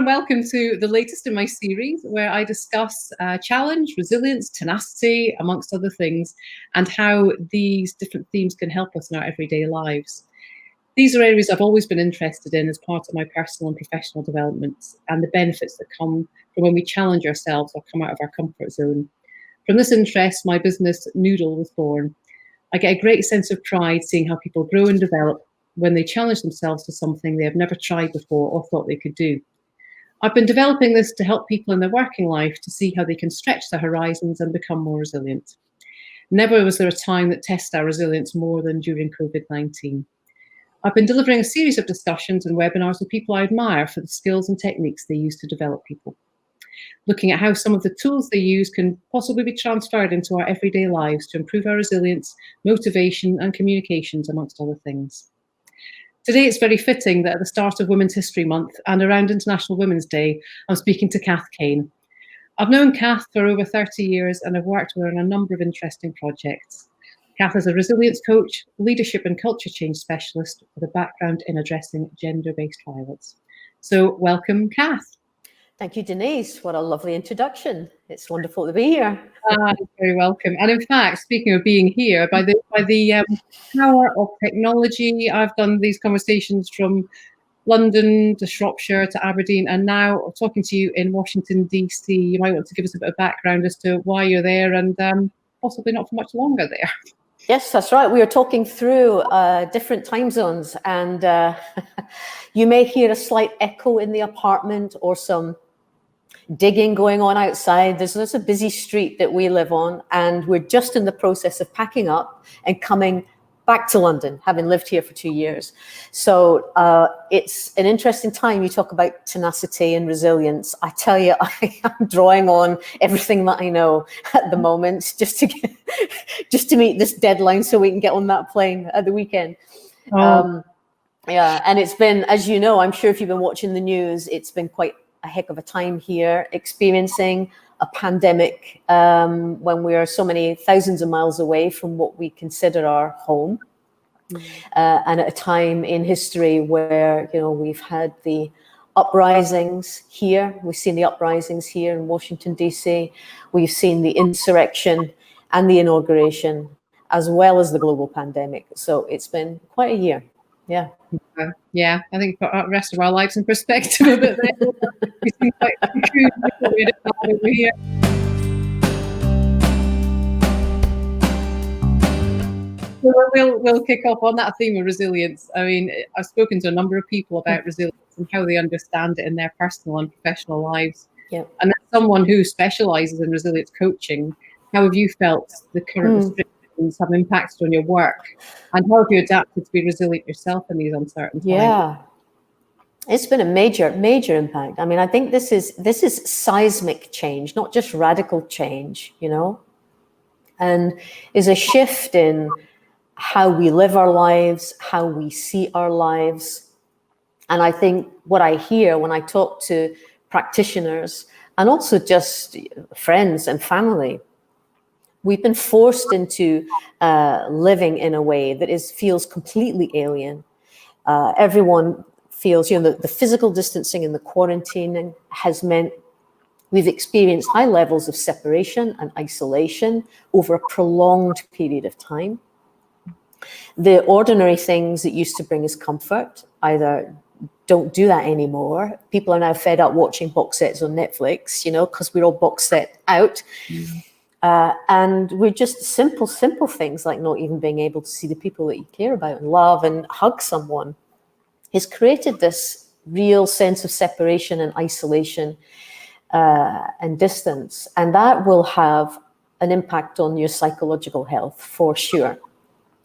and welcome to the latest in my series where I discuss challenge, resilience, tenacity, amongst other things, and how these different themes can help us in our everyday lives. These are areas I've always been interested in as part of my personal and professional development, and the benefits that come from when we challenge ourselves or come out of our comfort zone. From this interest, my business Noodle was born. I get a great sense of pride seeing how people grow and develop when they challenge themselves to something they have never tried before or thought they could do. I've been developing this to help people in their working life to see how they can stretch their horizons and become more resilient. Never was there a time that tests our resilience more than during COVID-19. I've been delivering a series of discussions and webinars with people I admire for the skills and techniques they use to develop people, looking at how some of the tools they use can possibly be transferred into our everyday lives to improve our resilience, motivation, and communications, amongst other things. Today, it's very fitting that at the start of Women's History Month and around International Women's Day, I'm speaking to Cath Kane. I've known Cath for over 30 years and I've worked with her on a number of interesting projects. Cath is a resilience coach, leadership and culture change specialist with a background in addressing gender-based violence. So welcome, Cath. Thank you, Denise. What a lovely introduction. It's wonderful to be here. You're very welcome. And in fact, speaking of being here, by the power of technology, I've done these conversations from London to Shropshire to Aberdeen, and now talking to you in Washington, DC. You might want to give us a bit of background as to why you're there and possibly not for much longer there. Yes, that's right. We are talking through different time zones, and you may hear a slight echo in the apartment or some digging going on outside. There's a busy street that we live on, and we're just in the process of packing up and coming back to London, having lived here for 2 years. So it's an interesting time. You talk about tenacity and resilience. I tell you, I'm drawing on everything that I know at the moment just to meet this deadline so we can get on that plane at the weekend. Yeah, and it's been, as you know, I'm sure if you've been watching the news, it's been quite a heck of a time here, experiencing a pandemic when we are so many thousands of miles away from what we consider our home. And at a time in history where, we've had the uprisings here. We've seen the uprisings here in Washington, DC. We've seen the insurrection and the inauguration, as well as the global pandemic. So it's been quite a year. Yeah. Yeah, I think put the rest of our lives in perspective a bit there. We seem quite over here. We'll kick off on that theme of resilience. I mean, I've spoken to a number of people about resilience and how they understand it in their personal and professional lives. Yeah. And as someone who specialises in resilience coaching, how have you felt the current restrictions have impacted on your work? And how have you adapted to be resilient yourself in these uncertain times? Yeah, it's been a major, major impact. I mean, I think this is seismic change, not just radical change, and is a shift in how we live our lives, how we see our lives. And I think what I hear when I talk to practitioners and also just friends and family, we've been forced into living in a way that feels completely alien. Everyone feels, the physical distancing and the quarantining has meant we've experienced high levels of separation and isolation over a prolonged period of time. The ordinary things that used to bring us comfort either don't do that anymore. People are now fed up watching box sets on Netflix, because we're all box set out. And we're just simple things like not even being able to see the people that you care about and love and hug someone has created this real sense of separation and isolation and distance. And that will have an impact on your psychological health for sure,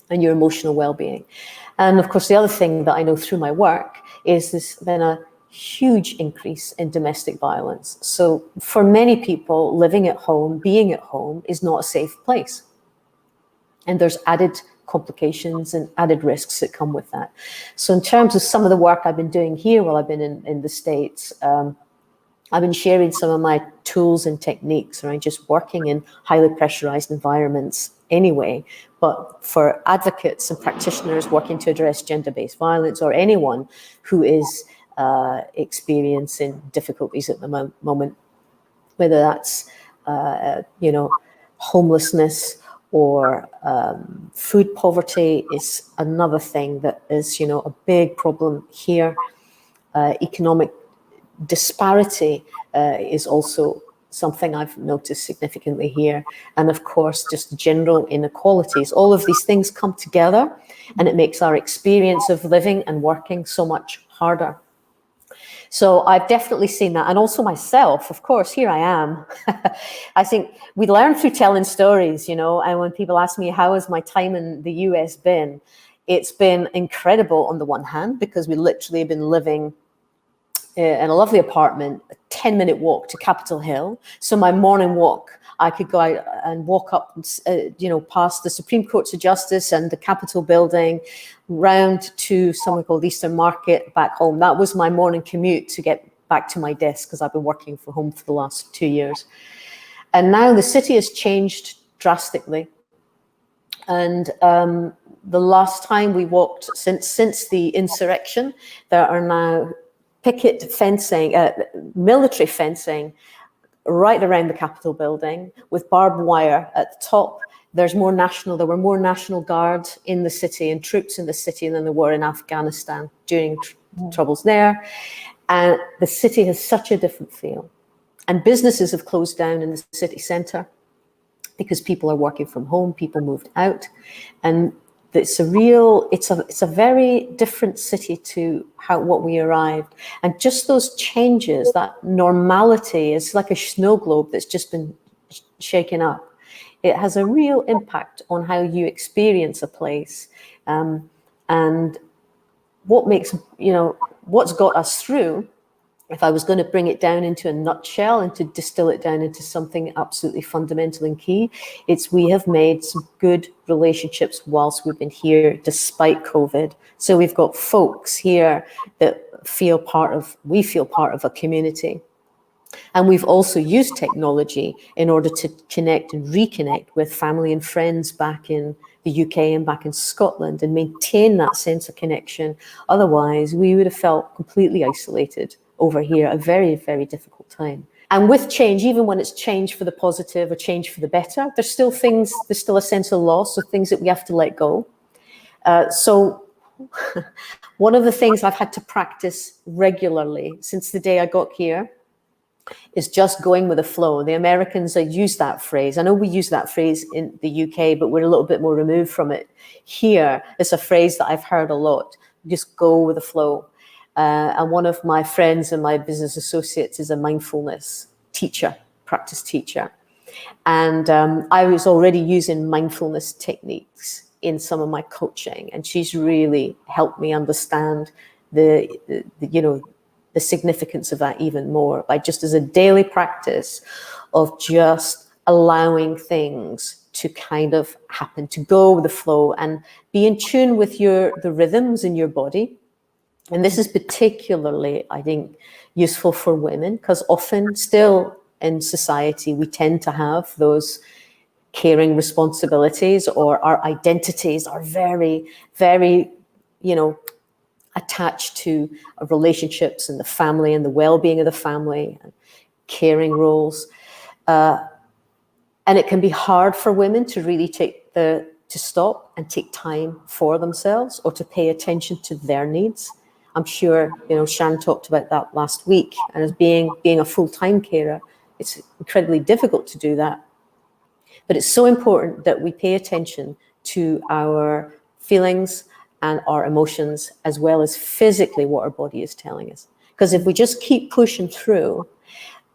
and your emotional well-being. And of course, the other thing that I know through my work is there's been a huge increase in domestic violence. So for many people, living at home, being at home is not a safe place. And there's added complications and added risks that come with that. So in terms of some of the work I've been doing here while I've been in the States, I've been sharing some of my tools and techniques around just working in highly pressurized environments anyway. But for advocates and practitioners working to address gender-based violence, or anyone who is experiencing difficulties at the moment, whether that's, homelessness or food poverty is another thing that is, a big problem here. Economic disparity is also something I've noticed significantly here. And of course, just general inequalities. All of these things come together and it makes our experience of living and working so much harder. So I've definitely seen that. And also myself, of course, here I am. I think we learn through telling stories, and when people ask me, how has my time in the US been? It's been incredible on the one hand, because we literally have been living in a lovely apartment, a 10-minute walk to Capitol Hill. So my morning walk, I could go out and walk up, past the Supreme Court of Justice and the Capitol building, round to somewhere called Eastern Market, back home. That was my morning commute to get back to my desk, because I've been working from home for the last 2 years. And now the city has changed drastically. And the last time we walked, since the insurrection, there are now picket fencing, military fencing right around the Capitol building with barbed wire at the top. There were more National Guard in the city and troops in the city than there were in Afghanistan during troubles there. And the city has such a different feel. And businesses have closed down in the city centre because people are working from home, people moved out. And it's a very different city to what we arrived. And just those changes, that normality is like a snow globe that's just been shaken up. It has a real impact on how you experience a place. And what's got us through, if I was going to bring it down into a nutshell and to distill it down into something absolutely fundamental and key, it's we have made some good relationships whilst we've been here, despite COVID. So we've got folks here that we feel part of a community. And we've also used technology in order to connect and reconnect with family and friends back in the UK and back in Scotland and maintain that sense of connection. Otherwise, we would have felt completely isolated over here, a very, very difficult time. And with change, even when it's change for the positive or change for the better, there's still a sense of loss or things that we have to let go. So one of the things I've had to practice regularly since the day I got here is just going with the flow. The Americans use that phrase. I know we use that phrase in the UK, but we're a little bit more removed from it. Here, it's a phrase that I've heard a lot. Just go with the flow. And one of my friends and my business associates is a mindfulness teacher, practice teacher. And I was already using mindfulness techniques in some of my coaching. And she's really helped me understand the significance of that even more, by just as a daily practice of just allowing things to kind of happen, to go with the flow and be in tune with the rhythms in your body. And this is particularly, I think, useful for women, because often still in society, we tend to have those caring responsibilities, or our identities are very, very, attached to relationships and the family and the well-being of the family and caring roles. And it can be hard for women to really to stop and take time for themselves or to pay attention to their needs. I'm sure, Sharon talked about that last week. And as being a full-time carer, it's incredibly difficult to do that. But it's so important that we pay attention to our feelings and our emotions, as well as physically what our body is telling us. Because if we just keep pushing through,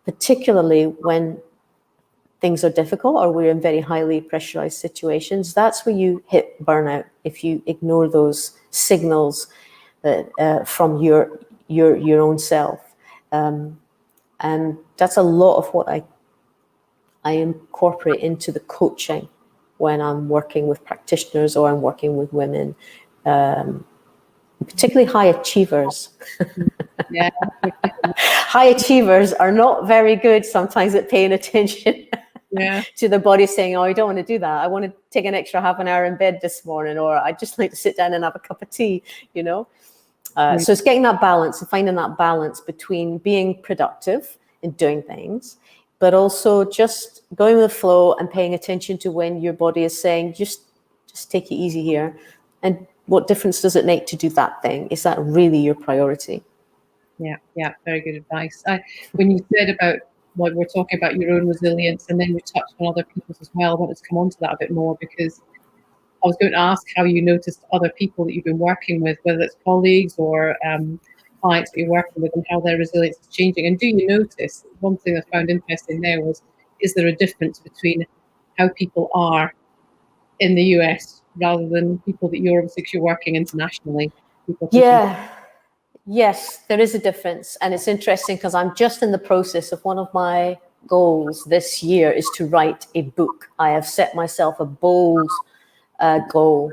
particularly when things are difficult or we're in very highly pressurized situations, that's where you hit burnout, if you ignore those signals from your own self. And that's a lot of what I incorporate into the coaching when I'm working with practitioners or I'm working with women, particularly high achievers. Yeah. High achievers are not very good sometimes at paying attention to the body saying, oh, I don't want to do that. I want to take an extra half an hour in bed this morning, or I'd just like to sit down and have a cup of tea, So it's getting that balance and finding that balance between being productive and doing things, but also just going with the flow and paying attention to when your body is saying, just take it easy here. And what difference does it make to do that thing? Is that really your priority? Yeah, very good advice. When you said about, like, we're talking about your own resilience, and then we touched on other people's as well, I wanted to come on to that a bit more, because I was going to ask how you noticed other people that you've been working with, whether it's colleagues or clients that you're working with, and how their resilience is changing. And do you notice, one thing I found interesting there was, is there a difference between how people are in the US rather than people that you're, because you're working internationally? Yeah. Yes, there is a difference. And it's interesting because I'm just in the process of one of my goals this year is to write a book. I have set myself a bold goal.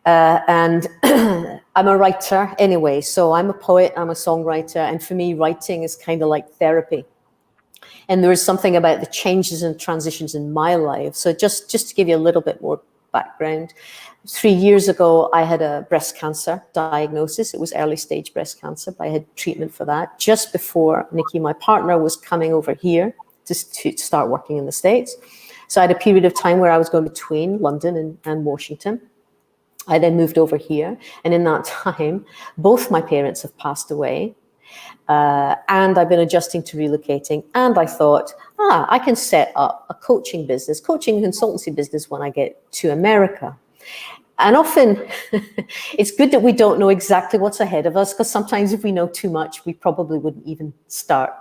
And I'm a writer anyway. So I'm a poet, I'm a songwriter. And for me, writing is kind of like therapy. And there is something about the changes and transitions in my life. So just to give you a little bit more background, 3 years ago, I had a breast cancer diagnosis. It was early stage breast cancer, but I had treatment for that just before Nikki, my partner, was coming over here to start working in the States. So I had a period of time where I was going between London and Washington. I then moved over here. And in that time, both my parents have passed away. And I've been adjusting to relocating. And I thought, I can set up a coaching consultancy business when I get to America. And often it's good that we don't know exactly what's ahead of us, because sometimes if we know too much, we probably wouldn't even start.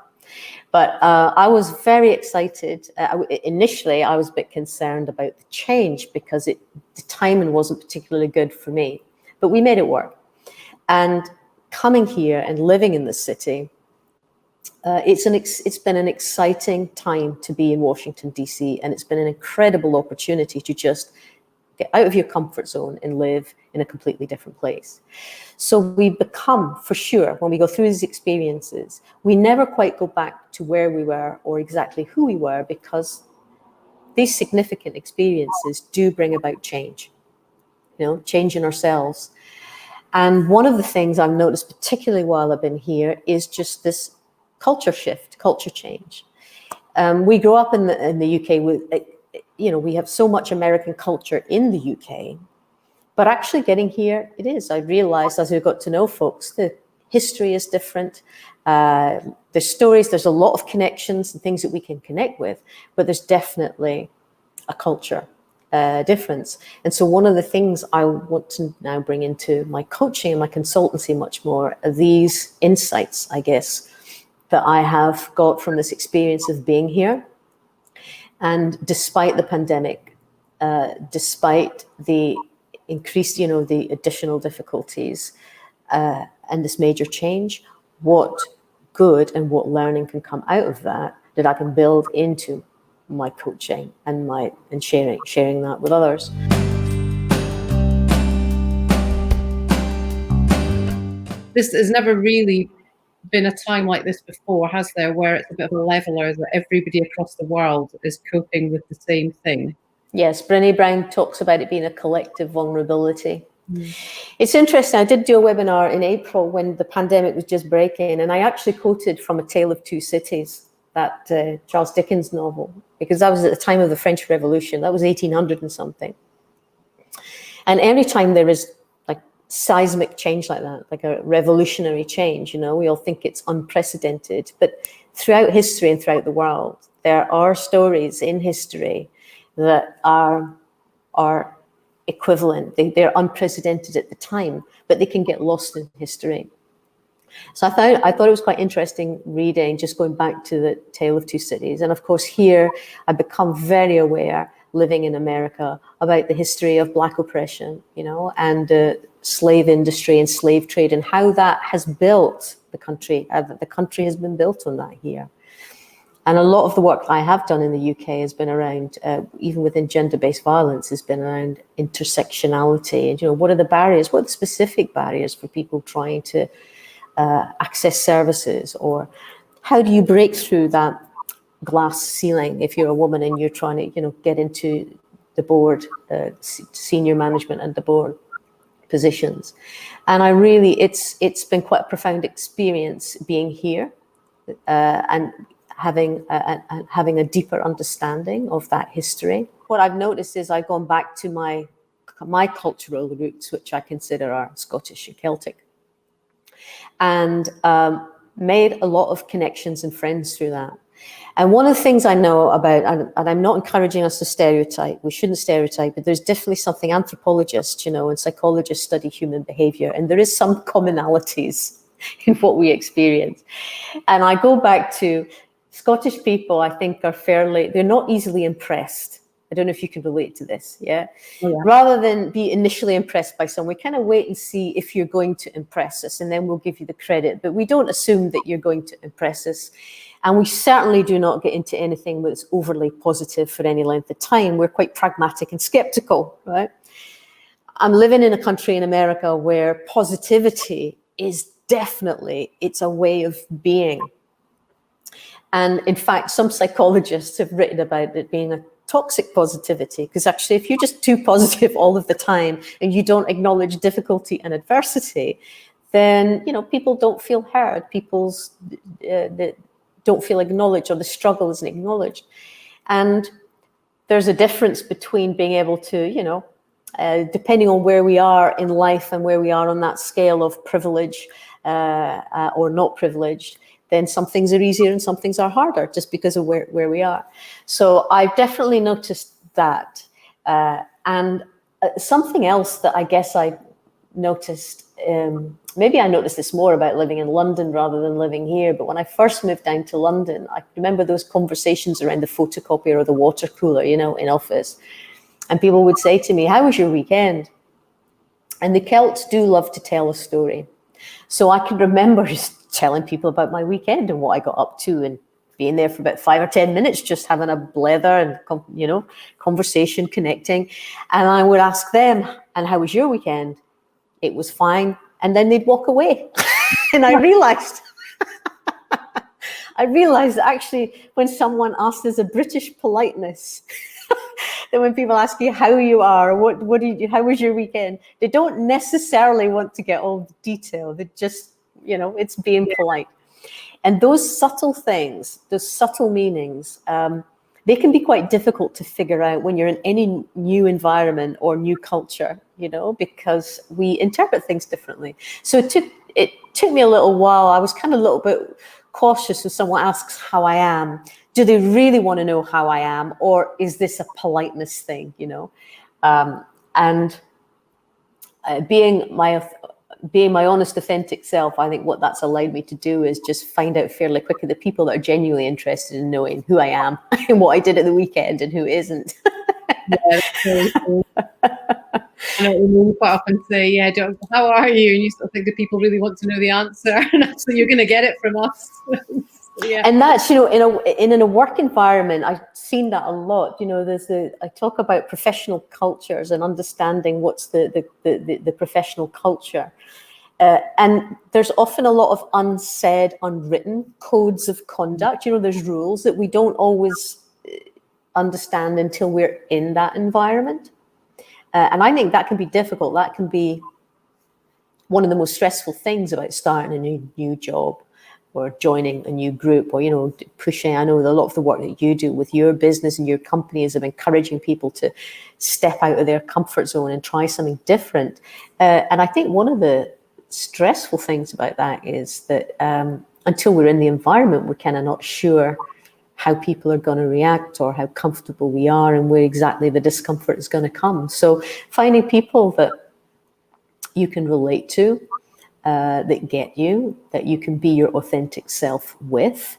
But I was very excited. Initially, I was a bit concerned about the change because the timing wasn't particularly good for me. But we made it work. And coming here and living in the city, it's been an exciting time to be in Washington, D.C., and it's been an incredible opportunity to just get out of your comfort zone and live in a completely different place. So we become, for sure, when we go through these experiences, we never quite go back to where we were or exactly who we were, because these significant experiences do bring about change, change in ourselves. And one of the things I've noticed, particularly while I've been here, is just this culture shift, culture change. We grew up in the UK with, we have so much American culture in the UK, but actually getting here, I realized as we got to know folks, the history is different. There's stories, there's a lot of connections and things that we can connect with, but there's definitely a culture difference. And so one of the things I want to now bring into my coaching and my consultancy much more are these insights, I guess, that I have got from this experience of being here. And despite the pandemic, despite the increased, the additional difficulties and this major change, what good and what learning can come out of that I can build into my coaching and sharing that with others. This has never really been a time like this before, has there, where it's a bit of a leveler, that everybody across the world is coping with the same thing? Yes, Brené Brown talks about it being a collective vulnerability. It's interesting. I did do a webinar in April when the pandemic was just breaking, and I actually quoted from A Tale of Two Cities, that Charles Dickens novel, because that was at the time of the French Revolution. That was 1800 and something. And every time there is like seismic change like that, like a revolutionary change, we all think it's unprecedented. But throughout history and throughout the world, there are stories in history that are equivalent. They're unprecedented at the time, but they can get lost in history. So I thought it was quite interesting reading, just going back to the Tale of Two Cities. And of course, here I've become very aware, living in America, about the history of Black oppression, and the slave industry and slave trade, and how that has built the country. The country has been built on that here. And a lot of the work I have done in the UK has been around, even within gender-based violence, has been around intersectionality. And, what are the barriers? What are the specific barriers for people trying to access services? Or how do you break through that glass ceiling if you're a woman and you're trying to, get into the board, senior management and the board positions. And it's been quite a profound experience being here, and having a deeper understanding of that history. What I've noticed is I've gone back to my cultural roots, which I consider are Scottish and Celtic, and made a lot of connections and friends through that. And one of the things I know about, and I'm not encouraging us to stereotype, we shouldn't stereotype, but there's definitely something anthropologists, and psychologists study human behavior, and there is some commonalities in what we experience. And I go back to Scottish people, I think they're not easily impressed. I don't know if you can relate to this, yeah? Oh, yeah. Rather than be initially impressed by someone, we kind of wait and see if you're going to impress us, and then we'll give you the credit. But we don't assume that you're going to impress us. And we certainly do not get into anything that's overly positive for any length of time. We're quite pragmatic and skeptical, right? I'm living in a country in America where positivity is definitely, it's a way of being. And in fact, some psychologists have written about it being a toxic positivity, because actually if you're just too positive all of the time and you don't acknowledge difficulty and adversity, then people don't feel heard, don't feel acknowledged, or the struggle isn't acknowledged. And there's a difference between being able to, depending on where we are in life and where we are on that scale of privilege or not privileged, then some things are easier and some things are harder just because of where we are. So I've definitely noticed that. And something else that I guess I noticed, maybe I noticed this more about living in London rather than living here, but when I first moved down to London, I remember those conversations around the photocopier or the water cooler, in office. And people would say to me, "How was your weekend?" And the Celts do love to tell a story. So I can remember just telling people about my weekend and what I got up to, and being there for about 5 or 10 minutes, just having a blether and, conversation, connecting. And I would ask them, "And how was your weekend?" "It was fine." And then they'd walk away. And I realized that actually when someone asks, there's a British politeness that when people ask you how you are, what do you do, how was your weekend, they don't necessarily want to get all the detail. They just, it's being polite. And those subtle things, those subtle meanings, they can be quite difficult to figure out when you're in any new environment or new culture, because we interpret things differently. So it took me a little while. I was kind of a little bit cautious when someone asks how I am. Do they really want to know how I am, or is this a politeness thing, and being my honest, authentic self, I think what that's allowed me to do is just find out fairly quickly the people that are genuinely interested in knowing who I am and what I did at the weekend and who isn't. Yeah, that's really cool. I know we quite often say, how are you? And you sort of think that people really want to know the answer, and actually you're going to get it from us. Yeah. And that's, in a work environment, I've seen that a lot. I talk about professional cultures and understanding what's the professional culture. And there's often a lot of unsaid, unwritten codes of conduct. There's rules that we don't always understand until we're in that environment. And I think that can be difficult. That can be one of the most stressful things about starting a new job, or joining a new group, or, pushing. I know a lot of the work that you do with your business and your company is of encouraging people to step out of their comfort zone and try something different. And I think one of the stressful things about that is that until we're in the environment, we're kind of not sure how people are going to react or how comfortable we are and where exactly the discomfort is going to come. So finding people that you can relate to, that get you, that you can be your authentic self with,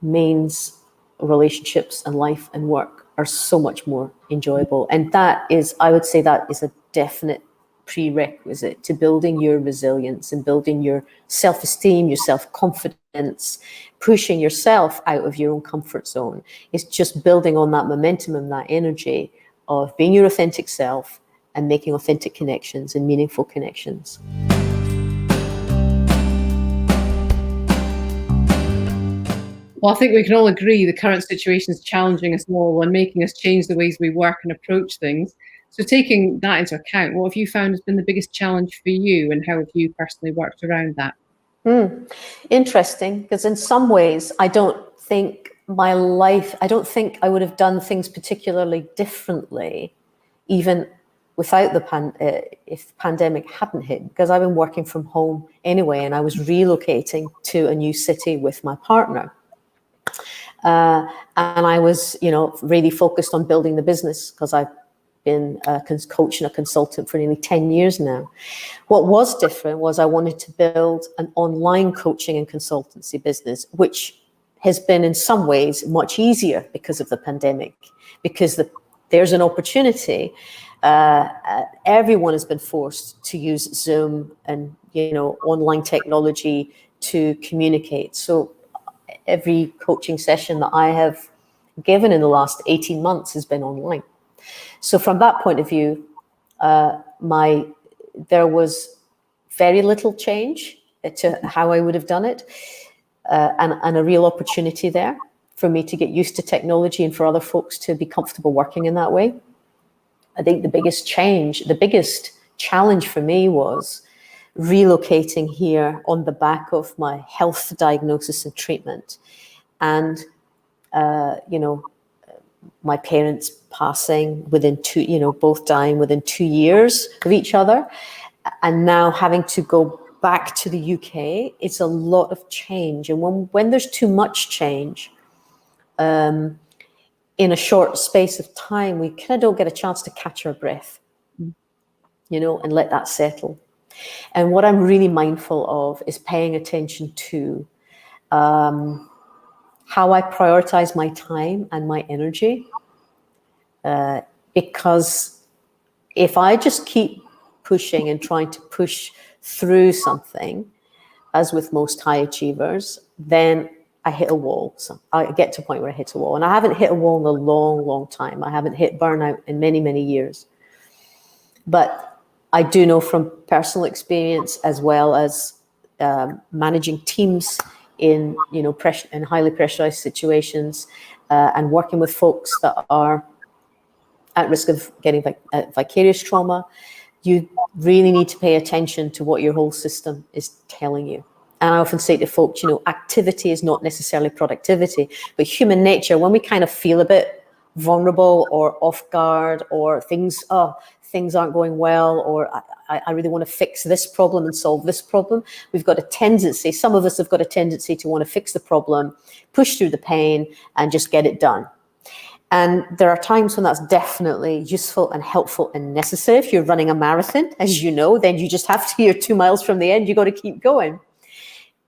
means relationships and life and work are so much more enjoyable. And I would say that is a definite prerequisite to building your resilience and building your self-esteem, your self-confidence, pushing yourself out of your own comfort zone. It's just building on that momentum and that energy of being your authentic self and making authentic connections and meaningful connections. Well, I think we can all agree the current situation is challenging us all and making us change the ways we work and approach things. So taking that into account, what have you found has been the biggest challenge for you, and how have you personally worked around that? Interesting, because in some ways, I don't think I would have done things particularly differently, even without if the pandemic hadn't hit, because I've been working from home anyway, and I was relocating to a new city with my partner. And I was, really focused on building the business, because I've been a coach and a consultant for nearly 10 years now. What was different was I wanted to build an online coaching and consultancy business, which has been in some ways much easier because of the pandemic, because there's an opportunity. Everyone has been forced to use Zoom and, online technology to communicate. So every coaching session that I have given in the last 18 months has been online. So from that point of view, there was very little change to how I would have done it, and a real opportunity there for me to get used to technology and for other folks to be comfortable working in that way. I think the biggest challenge for me was relocating here on the back of my health diagnosis and treatment, and my parents passing both dying within 2 years of each other, and now having to go back to the UK. It's a lot of change, and when there's too much change in a short space of time, we kind of don't get a chance to catch our breath, and let that settle. And what I'm really mindful of is paying attention to how I prioritize my time and my energy, because if I just keep pushing and trying to push through something, as with most high achievers, then I hit a wall. So I get to a point where I hit a wall, and I haven't hit a wall in a long, long time. I haven't hit burnout in many, many years. But I do know from personal experience, as well as managing teams in in highly pressurized situations, and working with folks that are at risk of getting vicarious trauma, you really need to pay attention to what your whole system is telling you. And I often say to folks, activity is not necessarily productivity, but human nature, when we kind of feel a bit vulnerable or off guard, or things aren't going well, or I really want to fix this problem and solve this problem, some of us have got a tendency to want to fix the problem, push through the pain, and just get it done. And there are times when that's definitely useful and helpful and necessary. If you're running a marathon, as you know, then you just have to, you're 2 miles from the end, you got to keep going.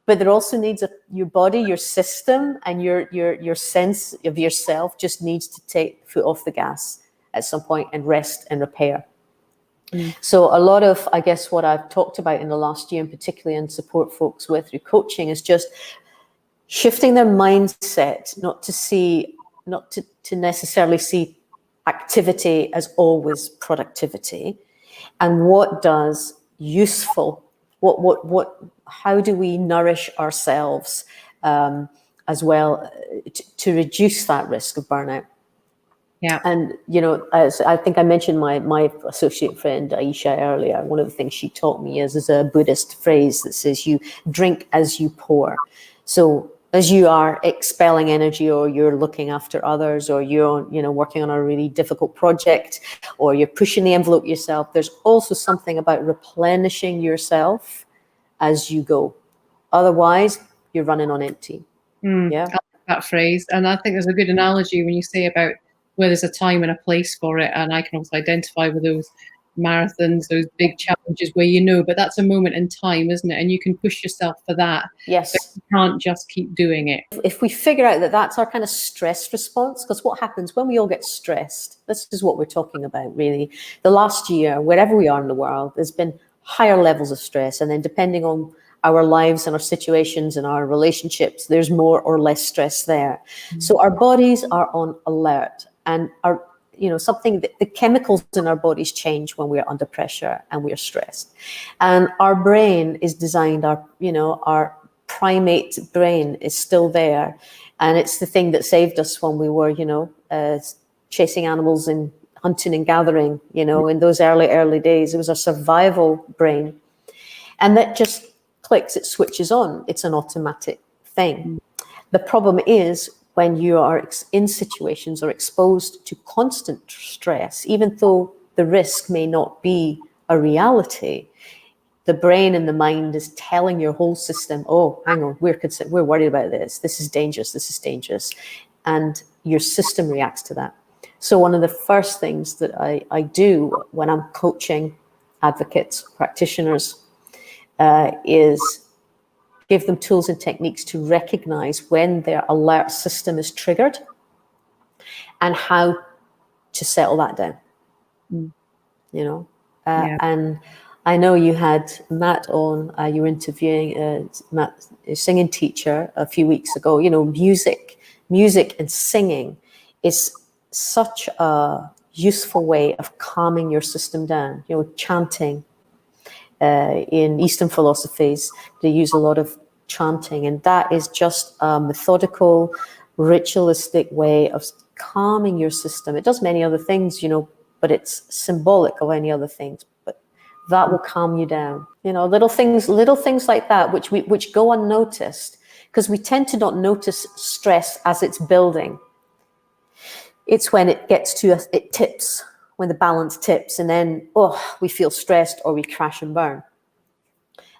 But there also needs your body, your system, and your sense of yourself just needs to take the foot off the gas at some point and rest and repair. So a lot of, I guess, what I've talked about in the last year, and particularly and support folks with through coaching, is just shifting their mindset, not to necessarily see activity as always productivity, and what does useful, how do we nourish ourselves as well to reduce that risk of burnout. Yeah. And, as I think I mentioned my associate friend Aisha earlier, one of the things she taught me is a Buddhist phrase that says, you drink as you pour. So as you are expelling energy, or you're looking after others, or you're working on a really difficult project, or you're pushing the envelope yourself, there's also something about replenishing yourself as you go. Otherwise, you're running on empty. Yeah, I like that phrase, and I think there's a good analogy when you say about where there's a time and a place for it, and I can also identify with those marathons, those big challenges where but that's a moment in time, isn't it? And you can push yourself for that. Yes. But you can't just keep doing it. If we figure out that that's our kind of stress response, because what happens when we all get stressed, this is what we're talking about really. The last year, wherever we are in the world, there's been higher levels of stress, and then depending on our lives and our situations and our relationships, there's more or less stress there. So our bodies are on alert, and the chemicals in our bodies change when we're under pressure and we're stressed. And our brain is designed, our primate brain is still there. And it's the thing that saved us when we were, chasing animals in hunting and gathering, you know, in those early days. It was a survival brain. And that just clicks, it switches on. It's an automatic thing. The problem is when you are in situations or exposed to constant stress, even though the risk may not be a reality, the brain and the mind is telling your whole system, oh, hang on, we're worried about this. This is dangerous. This is dangerous. And your system reacts to that. So one of the first things that I do when I'm coaching advocates, practitioners, is give them tools and techniques to recognize when their alert system is triggered and how to settle that down. You know, and I know you had Matt on, you were interviewing Matt, a singing teacher, a few weeks ago. You know, music and singing is such a useful way of calming your system down. You know, chanting. In Eastern philosophies, they use a lot of chanting, and that is just a methodical, ritualistic way of calming your system. It does many other things, you know, but it's symbolic of any other things. But that will calm you down. You know, little things like that, which go unnoticed, because we tend to not notice stress as it's building. It's when it gets to us, it tips. When the balance tips, and then, we feel stressed or we crash and burn.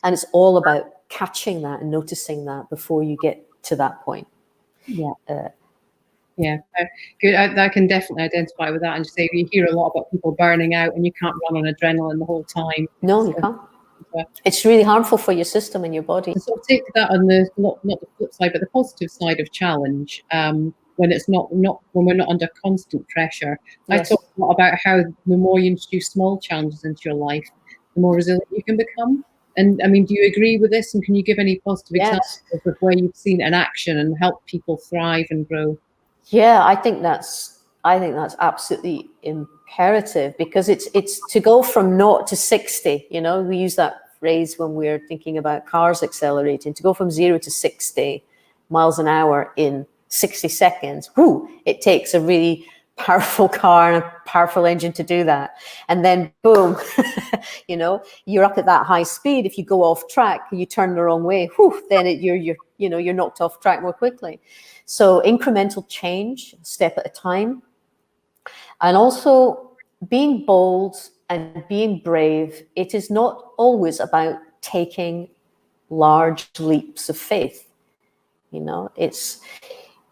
And it's all about catching that and noticing that before you get to that point. Yeah. Good. I can definitely identify with that. And say you hear a lot about people burning out and you can't run on adrenaline the whole time. No, you can't. It's really harmful for your system and your body. So sort of take that on the not the flip side, but the positive side of challenge. When it's not when we're not under constant pressure. Yes. I talk a lot about how the more you introduce small challenges into your life, the more resilient you can become. And I mean, do you agree with this? And can you give any positive examples of where you've seen it in action and helped people thrive and grow? Yeah, I think that's absolutely imperative, because it's to go from 0 to 60. You know, we use that phrase when we're thinking about cars accelerating. To go from 0 to 60 miles an hour in 60 seconds, it takes a really powerful car and a powerful engine to do that. And then boom, you know, you're up at that high speed. If you go off track, you turn the wrong way, then you're knocked off track more quickly. So incremental change, step at a time. And also being bold and being brave. It is not always about taking large leaps of faith. You know, it's,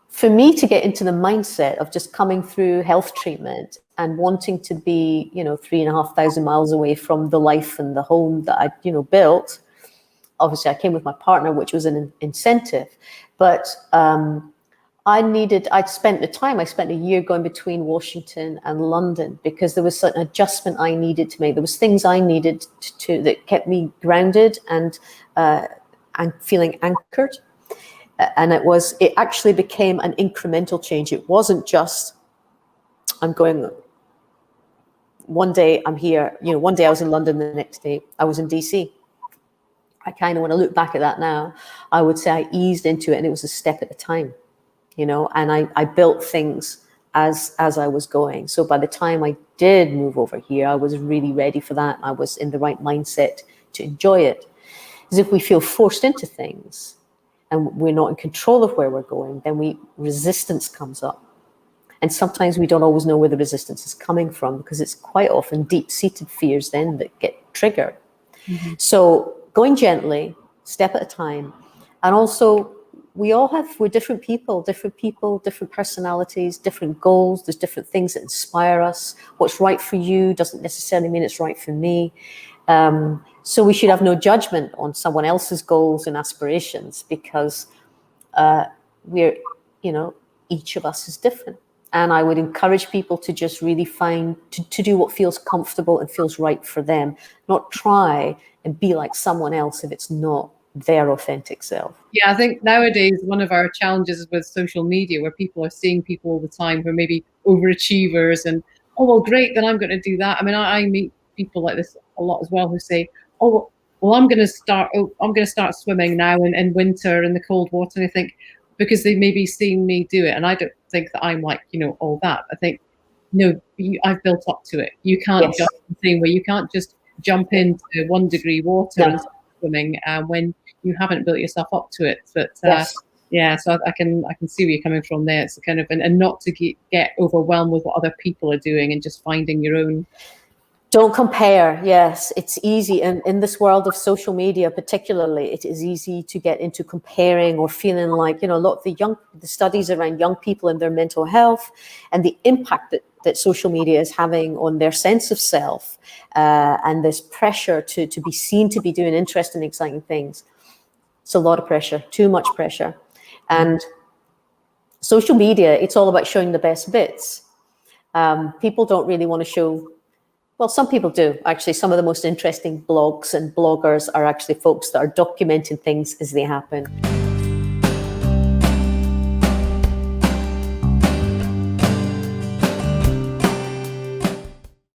for me to get into the mindset of just coming through health treatment and wanting to be, 3,500 miles away from the life and the home that I, built. Obviously, I came with my partner, which was an incentive, but I spent a year going between Washington and London because there was an adjustment I needed to make. There was things I needed to that kept me grounded and feeling anchored. And it actually became an incremental change. It wasn't just, I'm going, one day I'm here, one day I was in London, the next day I was in DC. I kind of, when I look back at that now, I would say I eased into it and it was a step at a time, and I built things as I was going. So by the time I did move over here, I was really ready for that. I was in the right mindset to enjoy it. Because if we feel forced into things, and we're not in control of where we're going, then resistance comes up. And sometimes we don't always know where the resistance is coming from, because it's quite often deep-seated fears then that get triggered. Mm-hmm. So going gently, step at a time. And also, we're different people, different personalities, different goals. There's different things that inspire us. What's right for you doesn't necessarily mean it's right for me. So we should have no judgment on someone else's goals and aspirations, because we're, each of us is different. And I would encourage people to just really to do what feels comfortable and feels right for them, not try and be like someone else if it's not their authentic self. Yeah, I think nowadays one of our challenges is with social media, where people are seeing people all the time who are maybe overachievers and, oh, well, great, then I'm going to do that. I mean, I meet people like this a lot as well who say, oh, well, I'm going to start swimming now in winter in the cold water. And I think because they've maybe seen me do it, and I don't think that I'm like, all that. I think no, I've built up to it. You can't Yes. jump the same way. You can't just jump into 1 degree water No. and start swimming when you haven't built yourself up to it. But Yes. yeah, so I can see where you're coming from there. It's kind of and not to get overwhelmed with what other people are doing and just finding your own. Don't compare. Yes, it's easy. And in this world of social media, particularly, it is easy to get into comparing or feeling like, a lot of the studies around young people and their mental health and the impact that social media is having on their sense of self, and this pressure to be seen to be doing interesting, exciting things. It's a lot of pressure, too much pressure. And social media, it's all about showing the best bits. People don't really want to show. Well, some people do. Actually, some of the most interesting blogs and bloggers are actually folks that are documenting things as they happen.